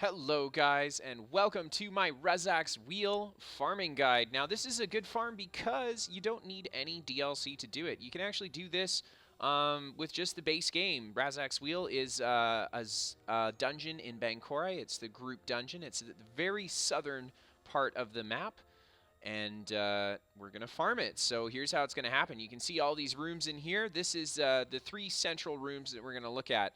Hello guys, and welcome to my Razak's Wheel farming guide. Now this is a good farm because you don't need any DLC to do it. You can actually do this with just the base game. Razak's Wheel is a dungeon in Bangkora. It's the group dungeon. It's the very southern part of the map. And we're going to farm it. So here's how it's going to happen. You can see all these rooms in here. This is the 3 central rooms that we're going to look at.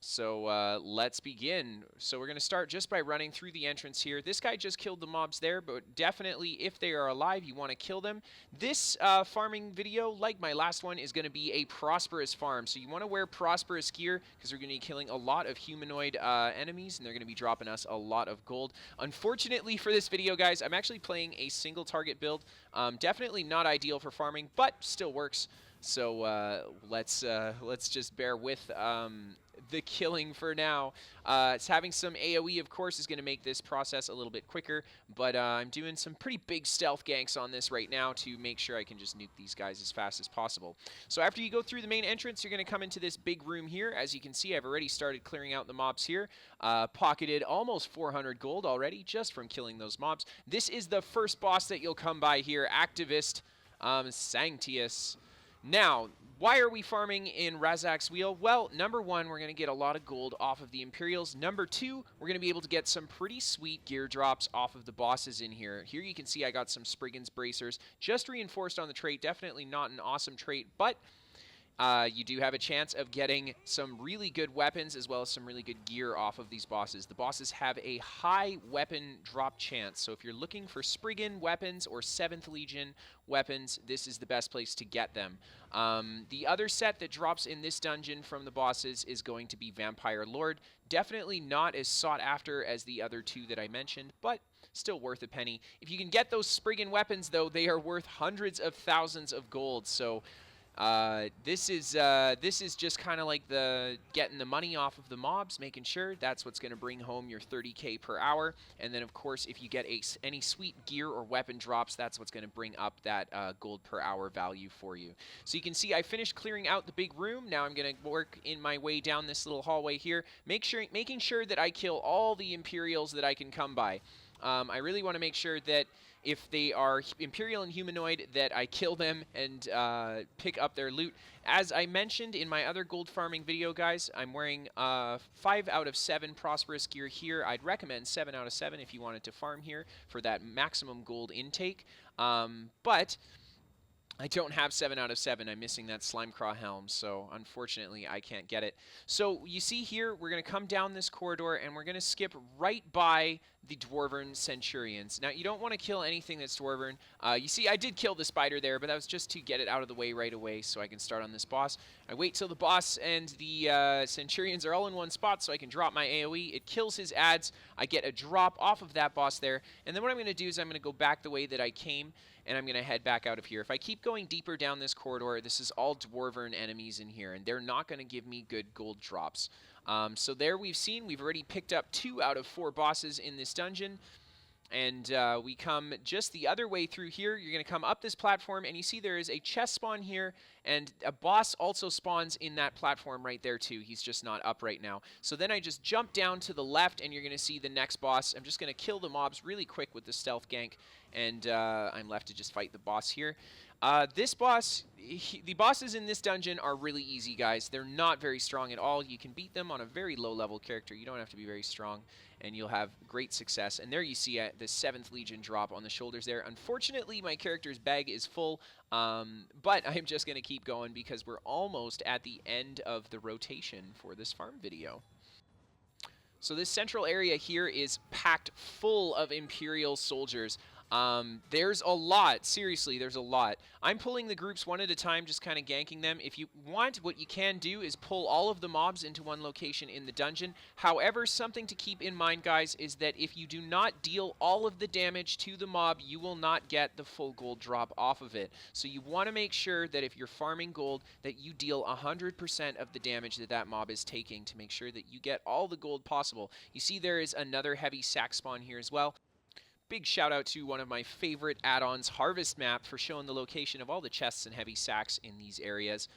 So let's begin. So we're going to start just by running through the entrance here. This guy just killed the mobs there, but definitely if they are alive, you want to kill them. This farming video, like my last one, is going to be a prosperous farm. So you want to wear prosperous gear because we're going to be killing a lot of humanoid enemies, and they're going to be dropping us a lot of gold. Unfortunately for this video, guys, I'm actually playing a single target build. Definitely not ideal for farming, but still works. So let's just bear with the killing for now. It's having some AoE, of course, is going to make this process a little bit quicker, but I'm doing some pretty big stealth ganks on this right now to make sure I can just nuke these guys as fast as possible. So after you go through the main entrance, you're going to come into this big room here. As you can see, I've already started clearing out the mobs here. Pocketed almost 400 gold already just from killing those mobs. This is the first boss that you'll come by here, Activist Sanctius. Now, why are we farming in Razak's Wheel? Well, number 1, we're going to get a lot of gold off of the Imperials. Number 2, we're going to be able to get some pretty sweet gear drops off of the bosses in here. Here you can see I got some Spriggan's bracers, just reinforced on the trait. Definitely not an awesome trait, but you do have a chance of getting some really good weapons as well as some really good gear off of these bosses. The bosses have a high weapon drop chance, so if you're looking for Spriggan weapons or 7th Legion weapons, this is the best place to get them. The other set that drops in this dungeon from the bosses is going to be Vampire Lord. Definitely not as sought after as the other 2 that I mentioned, but still worth a penny. If you can get those Spriggan weapons, though, they are worth hundreds of thousands of gold, so this is just kind of like the getting the money off of the mobs, making sure that's what's going to bring home your 30k per hour. And then, of course, if you get any sweet gear or weapon drops, that's what's going to bring up that gold per hour value for you. So you can see I finished clearing out the big room. Now I'm going to work in my way down this little hallway here, making sure that I kill all the Imperials that I can come by. I really want to make sure that if they are Imperial and humanoid, that I kill them and pick up their loot. As I mentioned in my other gold farming video, guys, I'm wearing 5 out of 7 prosperous gear here. I'd recommend 7 out of 7 if you wanted to farm here for that maximum gold intake. But I don't have 7 out of 7. I'm missing that Slimecraw helm, so unfortunately I can't get it. So you see here, we're going to come down this corridor and we're going to skip right by the Dwarven Centurions. Now, you don't want to kill anything that's Dwarven. You see, I did kill the spider there, but that was just to get it out of the way right away so I can start on this boss. I wait till the boss and the Centurions are all in one spot so I can drop my AoE. It kills his ads. I get a drop off of that boss there. And then what I'm going to do is I'm going to go back the way that I came, and I'm going to head back out of here. If I keep going deeper down this corridor, this is all Dwarven enemies in here, and they're not going to give me good gold drops. So there we've already picked up 2 out of 4 bosses in this dungeon. And we come just the other way through here. You're going to come up this platform, and you see there is a chest spawn here, and a boss also spawns in that platform right there too. He's just not up right now. So then I just jump down to the left, and you're going to see the next boss. I'm just going to kill the mobs really quick with the stealth gank, and I'm left to just fight the boss here. This boss, the bosses in this dungeon are really easy, guys. They're not very strong at all. You can beat them on a very low-level character. You don't have to be very strong, and you'll have great success. And there you see the 7th Legion drop on the shoulders there. Unfortunately, my character's bag is full, but I'm just going to keep going because we're almost at the end of the rotation for this farm video. So this central area here is packed full of Imperial soldiers. There's a lot. Seriously, there's a lot. I'm pulling the groups one at a time, just kind of ganking them. If you want, what you can do is pull all of the mobs into one location in the dungeon. However, something to keep in mind, guys, is that if you do not deal all of the damage to the mob, you will not get the full gold drop off of it. So you want to make sure that if you're farming gold, that you deal 100% of the damage that that mob is taking to make sure that you get all the gold possible. You see there is another heavy sack spawn here as well. Big shout out to one of my favorite add-ons, Harvest Map, for showing the location of all the chests and heavy sacks in these areas.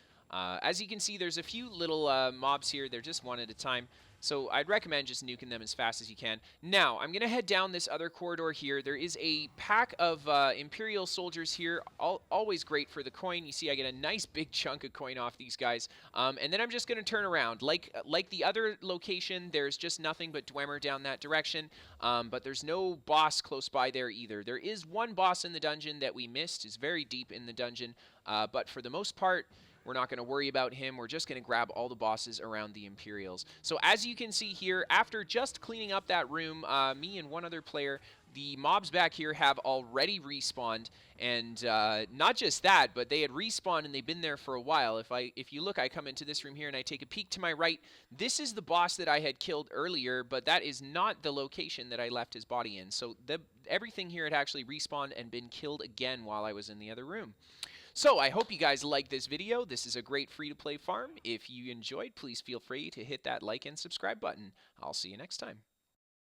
As you can see, there's a few little mobs here. They're just one at a time. So I'd recommend just nuking them as fast as you can. Now, I'm going to head down this other corridor here. There is a pack of Imperial soldiers here, always great for the coin. You see I get a nice big chunk of coin off these guys. And then I'm just going to turn around. Like the other location, there's just nothing but Dwemer down that direction. But there's no boss close by there either. There is one boss in the dungeon that we missed. It's very deep in the dungeon. But for the most part, we're not going to worry about him. We're just going to grab all the bosses around the Imperials. So as you can see here, after just cleaning up that room, me and one other player, the mobs back here have already respawned. And not just that, but they had respawned and they've been there for a while. If you look, I come into this room here and I take a peek to my right. This is the boss that I had killed earlier, but that is not the location that I left his body in. So everything here had actually respawned and been killed again while I was in the other room. So I hope you guys liked this video. This is a great free-to-play farm. If you enjoyed, please feel free to hit that like and subscribe button. I'll see you next time.